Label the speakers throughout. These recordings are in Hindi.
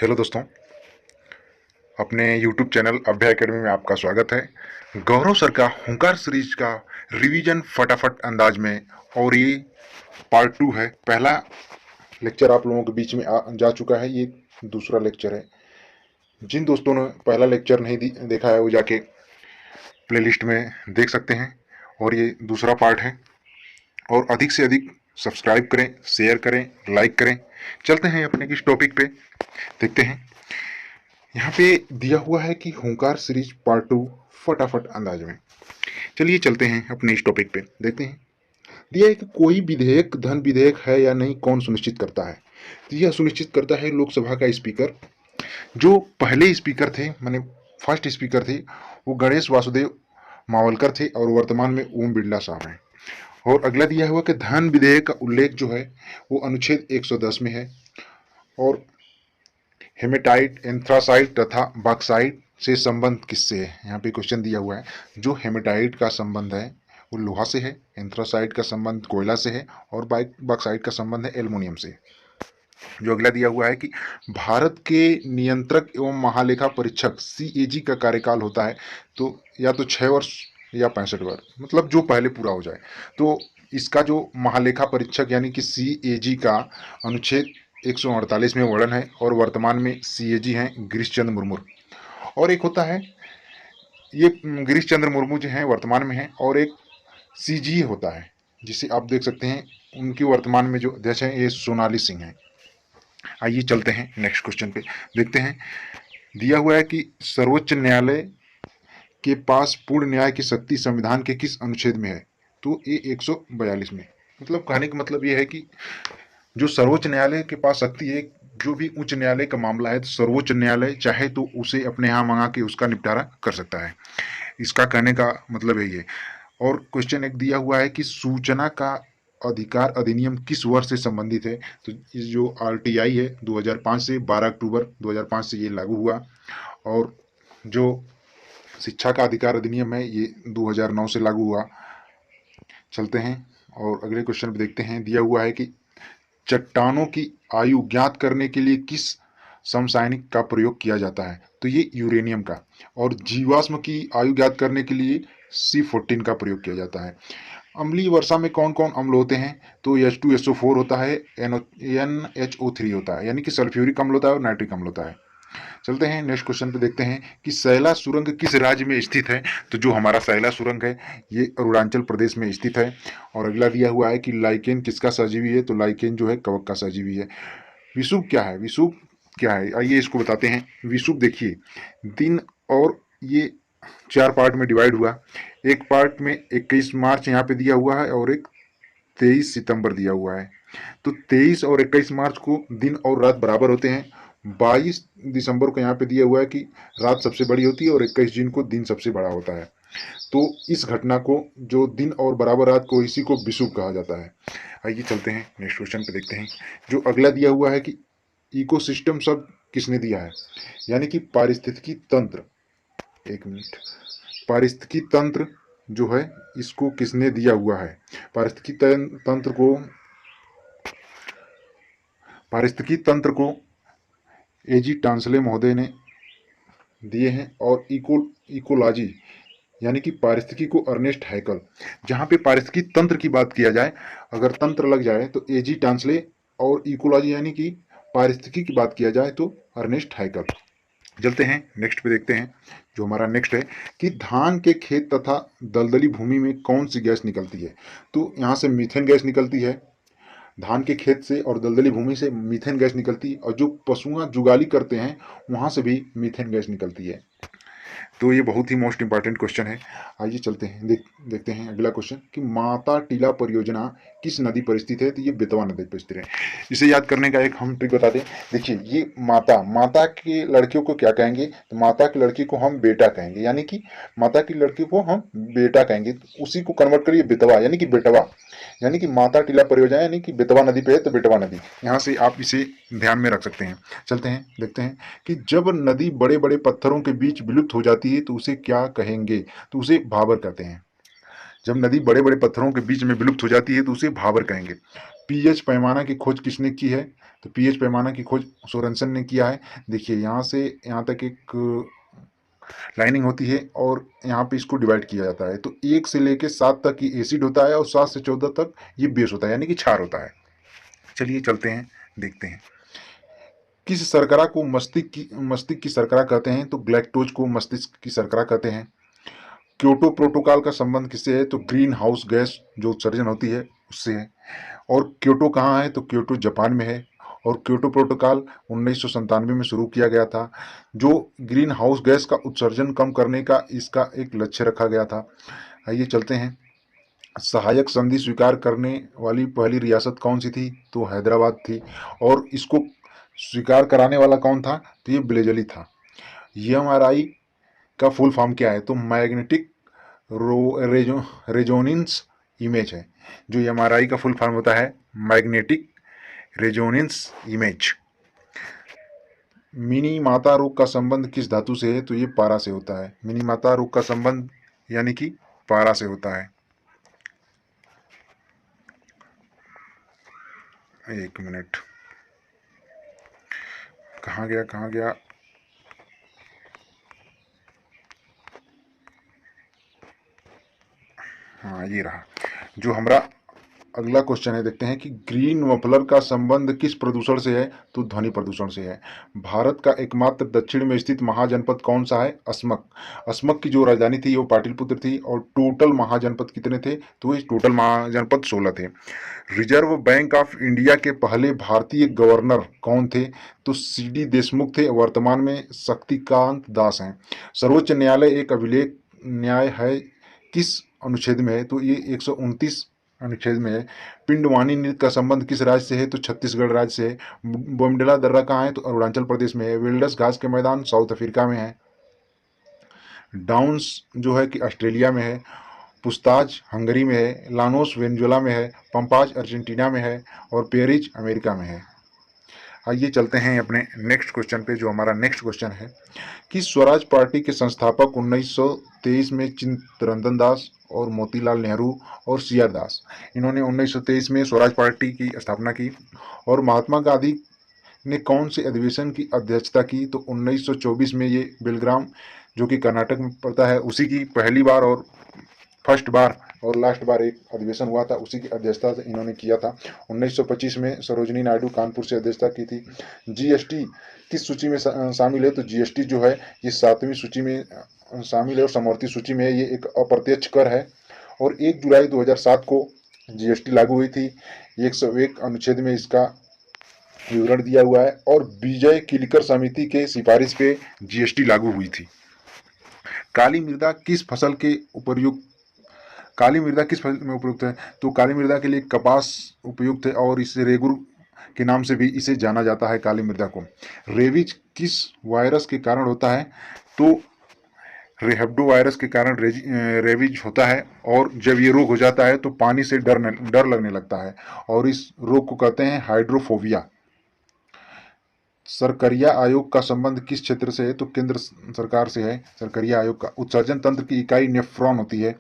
Speaker 1: हेलो दोस्तों, अपने YouTube चैनल अभय एकेडमी में आपका स्वागत है। गौरव सर का हुंकार सीरीज का रिवीजन फटाफट अंदाज में, और ये पार्ट 2 है। पहला लेक्चर आप लोगों के बीच में जा चुका है, ये दूसरा लेक्चर है। जिन दोस्तों ने पहला लेक्चर नहीं देखा है वो जाके प्लेलिस्ट में देख सकते हैं, और ये दूसरा पार्ट है। और अधिक से अधिक सब्सक्राइब करें, शेयर करें, लाइक करें। चलते हैं अपने इस टॉपिक पे, देखते हैं। यहाँ पे दिया हुआ है कि हुंकार सीरीज पार्ट 2 फटाफट अंदाज में। चलिए चलते हैं अपने इस टॉपिक पे, देखते हैं। दिया है कि कोई विधेयक धन विधेयक है या नहीं, कौन सुनिश्चित करता है। तो यह सुनिश्चित करता है लोकसभा का स्पीकर। जो पहले स्पीकर थे, माने फर्स्ट स्पीकर थे, वो गणेश वासुदेव मावलकर थे, और वर्तमान में ओम बिरला साहब हैं। और अगला दिया हुआ कि धन विधेयक का उल्लेख जो है वो अनुच्छेद 110 में है। और हेमेटाइट, एंथ्रासाइट तथा बॉक्साइट से संबंध किससे है। यहाँ पे क्वेश्चन दिया हुआ है। जो हेमेटाइट का संबंध है वो लोहा से है, एंथ्रासाइट का संबंध कोयला से है, और बॉक्साइट का संबंध है एल्युमिनियम से। जो अगला दिया हुआ है कि भारत के नियंत्रक एवं महालेखा परीक्षक CAG का कार्यकाल होता है तो या तो 6 वर्ष या 65 वर्ष, मतलब जो पहले पूरा हो जाए। तो इसका जो महालेखा परीक्षक यानी कि CAG का अनुच्छेद 148 में वर्णन है, और वर्तमान में CAG हैं गिरीश चंद्र मुर्मू। और एक होता है, ये गिरीश चंद्र मुर्मू जो हैं वर्तमान में हैं, और एक CG होता है जिसे आप देख सकते हैं, उनकी वर्तमान में जो अध्यक्ष हैं ये सोनाली सिंह हैं। आइए चलते हैं नेक्स्ट क्वेश्चन पे, देखते हैं। दिया हुआ है कि सर्वोच्च न्यायालय के पास पूर्ण न्याय की शक्ति संविधान के किस अनुच्छेद में है। तो ये 142 में। मतलब कहने का मतलब ये है कि जो सर्वोच्च न्यायालय के पास शक्ति है, जो भी उच्च न्यायालय का मामला है तो सर्वोच्च न्यायालय चाहे तो उसे अपने यहाँ मंगा के उसका निपटारा कर सकता है। इसका कहने का मतलब यही है। और क्वेश्चन एक दिया हुआ है कि सूचना का अधिकार अधिनियम किस वर्ष से संबंधित है। तो इस जो RTI है 2005 से, 12 अक्टूबर 2005 से ये लागू हुआ। और जो शिक्षा का अधिकार अधिनियम है ये 2009 से लागू हुआ। चलते हैं और अगले क्वेश्चन पे देखते हैं। दिया हुआ है कि चट्टानों की आयु ज्ञात करने के लिए किस समसायनिक का प्रयोग किया जाता है। तो ये यूरेनियम का। और जीवाश्म की आयु ज्ञात करने के लिए C14 का प्रयोग किया जाता है। अम्लीय वर्षा में कौन कौन अम्ल होते हैं। तो H2SO4 होता है, NHO3 होता है, यानी कि सल्फ्यूरिक अम्ल होता है और नाइट्रिक अम्ल होता है। चलते हैं नेक्स्ट क्वेश्चन पे, देखते हैं कि सैला सुरंग किस राज्य में स्थित है। तो जो हमारा सैला सुरंग है ये अरुणाचल प्रदेश में स्थित है। और अगला दिया हुआ है कि लाइकेन किसका सहजीवी है। तो लाइकेन जो है कवक का सहजीवी है। विषुव क्या है, विषुव क्या है, आइए इसको बताते हैं। विषुव देखिए, दिन और ये 4 पार्ट में डिवाइड हुआ। एक पार्ट में 21 मार्च यहाँ पे दिया हुआ है, और एक 23 सितंबर दिया हुआ है। तो 23 और 21 मार्च को दिन और रात बराबर होते हैं। 22 दिसंबर को यहाँ पे दिया हुआ है कि रात सबसे बड़ी होती है, और 21 जून को दिन सबसे बड़ा होता है। तो इस घटना को, जो दिन और बराबर रात को, इसी को विषुव कहा जाता है। आइए चलते हैं नेक्स्ट क्वेश्चन पे, देखते हैं। जो अगला दिया हुआ है कि इकोसिस्टम शब्द किसने दिया है, यानी कि पारिस्थितिकी तंत्र। एक मिनट, पारिस्थितिकी तंत्र जो है इसको किसने दिया हुआ है। पारिस्थितिकी तंत्र को AG टांसले महोदय ने दिए हैं। और इकोलॉजी यानी कि पारिस्थितिकी को अर्नेस्ट हैकल। जहाँ पे पारिस्थितिकी तंत्र की बात किया जाए, अगर तंत्र लग जाए तो AG टांसले, और इकोलॉजी यानी कि पारिस्थितिकी की बात किया जाए तो अर्नेस्ट हैकल। चलते हैं नेक्स्ट पे, देखते हैं। जो हमारा नेक्स्ट है कि धान के खेत तथा दलदली भूमि में कौन सी गैस निकलती है। तो यहाँ से मीथेन गैस निकलती है। धान के खेत से और दलदली भूमि से मीथेन गैस निकलती है, और जो पशुआं जुगाली करते हैं वहां से भी मीथेन गैस निकलती है। तो ये बहुत ही मोस्ट इंपॉर्टेंट क्वेश्चन है। आइए चलते हैं, देखते हैं अगला क्वेश्चन कि माता टीला परियोजना किस नदी पर स्थित है। तो ये बेतवा नदी पर स्थित है। इसे याद करने का एक हम ट्रिक बता दें। देखिए, ये माता की लड़कियों को क्या कहेंगे। तो माता की लड़की को हम बेटा कहेंगे, यानी कि माता की लड़की को हम बेटा कहेंगे। उसी को कन्वर्ट करिए बेतवा, यानी कि बेटवा, यानी कि माता टीला परियोजना यानी कि बेतवा नदी पे है तो बेटवा नदी। यहाँ से आप इसे ध्यान में रख सकते हैं। चलते हैं, देखते हैं कि जब नदी बड़े बड़े पत्थरों के बीच विलुप्त हो जाती है तो उसे क्या कहेंगे। तो उसे भाबर कहते हैं। जब नदी बड़े बड़े पत्थरों के बीच में विलुप्त हो जाती है तो उसे भाबर कहेंगे। पीएच पैमाना की खोज किसने की है? तो पीएच पैमाना की खोज सोरेनसन ने किया है। देखिए यहाँ से यहाँ तक एक लाइनिंग होती है और यहाँ पे इसको डिवाइड किया जाता है। तो 1 से लेके 7 तक ये एसिड होता है और 7 से 14 तक ये बेस होता है, यानी कि क्षार होता है। चलिए चलते हैं, देखते हैं। किस शर्करा को मस्तिष्क की शर्करा कहते हैं? तो ग्लैक्टोज को मस्तिष्क की शर्करा कहते हैं। क्योटो प्रोटोकॉल का संबंध किससे है? तो ग्रीन हाउस गैस जो उत्सर्जन होती है उससे है। और क्योटो कहाँ है? तो क्योटो जापान में है। और क्योटो प्रोटोकॉल 1997 में शुरू किया गया था। जो ग्रीन हाउस गैस का उत्सर्जन कम करने का इसका एक लक्ष्य रखा गया था। आइए चलते हैं। सहायक संधि स्वीकार करने वाली पहली रियासत कौन सी थी? तो हैदराबाद थी। और इसको स्वीकार कराने वाला कौन था? तो ये ब्लेजली था। एमआरआई का फुल फॉर्म क्या है? तो मैग्नेटिक रेजोनेंस इमेज है। जो एमआरआई का फुल फॉर्म होता है मैग्नेटिक रेजोनेंस इमेज। मिनी माता रोग का संबंध किस धातु से है? तो ये पारा से होता है। मिनी माता रोग का संबंध यानी कि पारा से होता है। एक मिनट, कहाँ गया? हाँ ये रहा। जो हमारा अगला क्वेश्चन है, देखते हैं कि ग्रीन मफलर का संबंध किस प्रदूषण से है? तो ध्वनि प्रदूषण से है। भारत का एकमात्र दक्षिण में स्थित महाजनपद कौन सा है? असमक। असमक की जो राजधानी थी वो पाटलिपुत्र थी। और टोटल महाजनपद कितने थे? तो ये टोटल महाजनपद 16 थे। रिजर्व बैंक ऑफ इंडिया के पहले भारतीय गवर्नर कौन थे? तो सीडी देशमुख थे। वर्तमान में शक्तिकांत दास हैं। सर्वोच्च न्यायालय एक अभिलेख न्याय है किस अनुच्छेद में है? तो ये 129 अनुच्छेद में है। पिंडवानी नृत्य का संबंध किस राज्य से है? तो छत्तीसगढ़ राज्य से है। बोमडिला दर्रा कहाँ है? तो अरुणाचल प्रदेश में है। विल्डस घास के मैदान साउथ अफ्रीका में है। डाउन्स जो है कि ऑस्ट्रेलिया में है। पुस्ताज हंगरी में है। लानोस वेनेजुएला में है। पंपाज अर्जेंटीना में है। और पेरिज अमेरिका में है। आइए चलते हैं अपने नेक्स्ट क्वेश्चन पे। जो हमारा नेक्स्ट क्वेश्चन है कि स्वराज पार्टी के संस्थापक 1923 में चित्तरंजन दास और मोतीलाल नेहरू और सीआर दास, इन्होंने 1923 में स्वराज पार्टी की स्थापना की। और महात्मा गांधी ने कौन से अधिवेशन की अध्यक्षता की? तो 1924 में ये बेलग्राम जो कि कर्नाटक में पड़ता है उसी की पहली बार और फर्स्ट बार और लास्ट बार एक अधिवेशन हुआ था, उसी की अध्यक्षता इन्होंने किया था। 1925 में सरोजनी नायडू कानपुर से अध्यक्षता की थी। जीएसटी किस सूची में शामिल है? तो जीएसटी जो है ये 7वीं सूची में शामिल है और समवर्ती सूची में है। ये एक अप्रत्यक्ष कर है और 1 जुलाई 2007 को जीएसटी लागू हुई थी। 101 अनुच्छेद में इसका विवरण दिया हुआ है और विजय किलकर समिति के सिफारिश पे जीएसटी लागू हुई थी। काली मृदा किस फसल में उपयुक्त है? तो काली मृदा के लिए कपास उपयुक्त है और इसे रेगुर के नाम से भी इसे जाना जाता है, काली मृदा को। रेबीज किस वायरस के कारण होता है? तो रेहब्डो वायरस के कारण रेबीज होता है। और जब ये रोग हो जाता है तो पानी से डर लगने लगता है और इस रोग को कहते हैं हाइड्रोफोबिया। सरकरिया आयोग का संबंध किस क्षेत्र से है? तो केंद्र सरकार से है सरकरिया आयोग का। उत्सर्जन तंत्र की इकाई नेफ्रॉन होती है।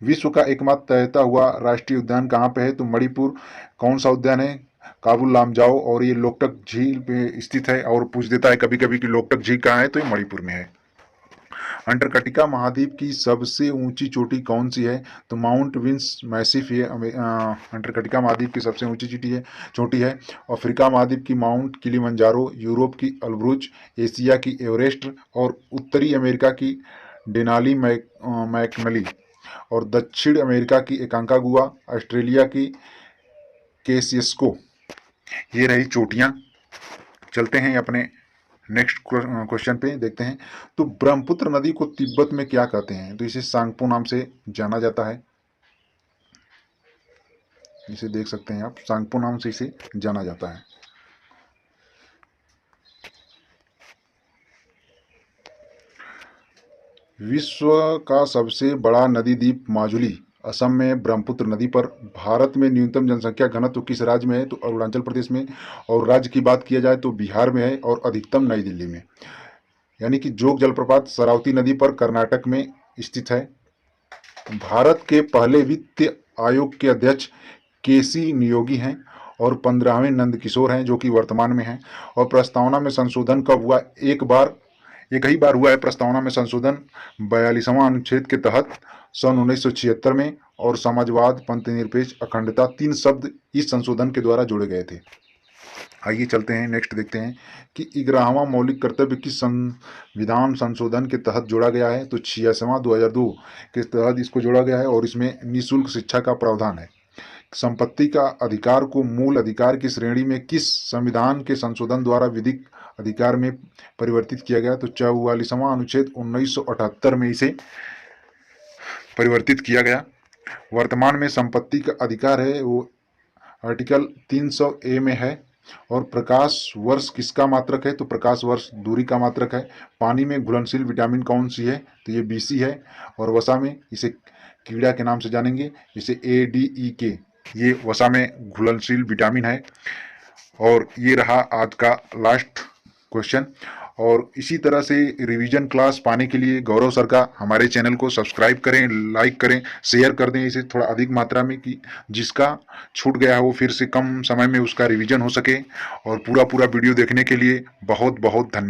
Speaker 1: विश्व का एकमात्र तैरता हुआ राष्ट्रीय उद्यान कहाँ पे है? तो मणिपुर। कौन सा उद्यान है? काबुल लामजाओ। और ये लोकटक झील पे स्थित है। और पूछ देता है कभी कभी कि लोकटक झील कहाँ है? तो ये मणिपुर में है। अंटार्कटिका महाद्वीप की सबसे ऊंची चोटी कौन सी है? तो माउंट विंस मैसिफ ये अंटार्कटिका महाद्वीप की सबसे ऊंची चोटी है। अफ्रीका महाद्वीप की माउंट किलिमंजारो, यूरोप की अल्ब्रुज, एशिया की एवरेस्ट और उत्तरी अमेरिका की डेनाली मैकनली और दक्षिण अमेरिका की एकांकागुआ, ऑस्ट्रेलिया की केसियस्को। ये रही चोटियाँ। चलते हैं अपने नेक्स्ट क्वेश्चन पे, देखते हैं। तो ब्रह्मपुत्र नदी को तिब्बत में क्या कहते हैं? तो इसे सांगपो नाम से जाना जाता है। इसे देख सकते हैं आप, सांगपो नाम से इसे जाना जाता है। विश्व का सबसे बड़ा नदी द्वीप माजुली असम में ब्रह्मपुत्र नदी पर। भारत में न्यूनतम जनसंख्या घनत्व किस राज्य में है? तो अरुणाचल प्रदेश में। और राज्य की बात किया जाए तो बिहार में है और अधिकतम नई दिल्ली में। यानी कि जोग जलप्रपात शरावती नदी पर कर्नाटक में स्थित है। भारत के पहले वित्त आयोग के अध्यक्ष केसी नियोगी हैं और 15वें नंदकिशोर हैं जो कि वर्तमान में हैं। और प्रस्तावना में संशोधन कब हुआ? एक ही बार हुआ है प्रस्तावना में संशोधन, 42वां अनुच्छेद के तहत सन 1976 में। और समाजवाद, पंथनिरपेक्ष, अखंडता, 3 शब्द इस संशोधन के द्वारा जोड़े गए थे। आइए चलते हैं, नेक्स्ट देखते हैं कि 11वां मौलिक कर्तव्य किस संविधान संशोधन के तहत जोड़ा गया है। तो 86वां 2002 के तहत इसको जोड़ा गया है और इसमें निःशुल्क शिक्षा का प्रावधान है। संपत्ति का अधिकार को मूल अधिकार की श्रेणी में किस संविधान के संशोधन द्वारा विधिक अधिकार में परिवर्तित किया गया? तो 44वां अनुच्छेद 1978 में इसे परिवर्तित किया गया। वर्तमान में संपत्ति का अधिकार है वो आर्टिकल 300A में है। और प्रकाश वर्ष किसका मात्रक है? तो प्रकाश वर्ष दूरी का मात्रक है। पानी में घुलनशील विटामिन कौन सी है? तो ये BC है। और वसा में इसे कीड़ा के नाम से जानेंगे, इसे ADEK, ये वसा में घुलनशील विटामिन है। और ये रहा आज का लास्ट क्वेश्चन। और इसी तरह से रिवीजन क्लास पाने के लिए गौरव सर का हमारे चैनल को सब्सक्राइब करें, लाइक करें, शेयर कर दें इसे थोड़ा अधिक मात्रा में, कि जिसका छूट गया है वो फिर से कम समय में उसका रिवीजन हो सके। और पूरा वीडियो देखने के लिए बहुत बहुत धन्यवाद।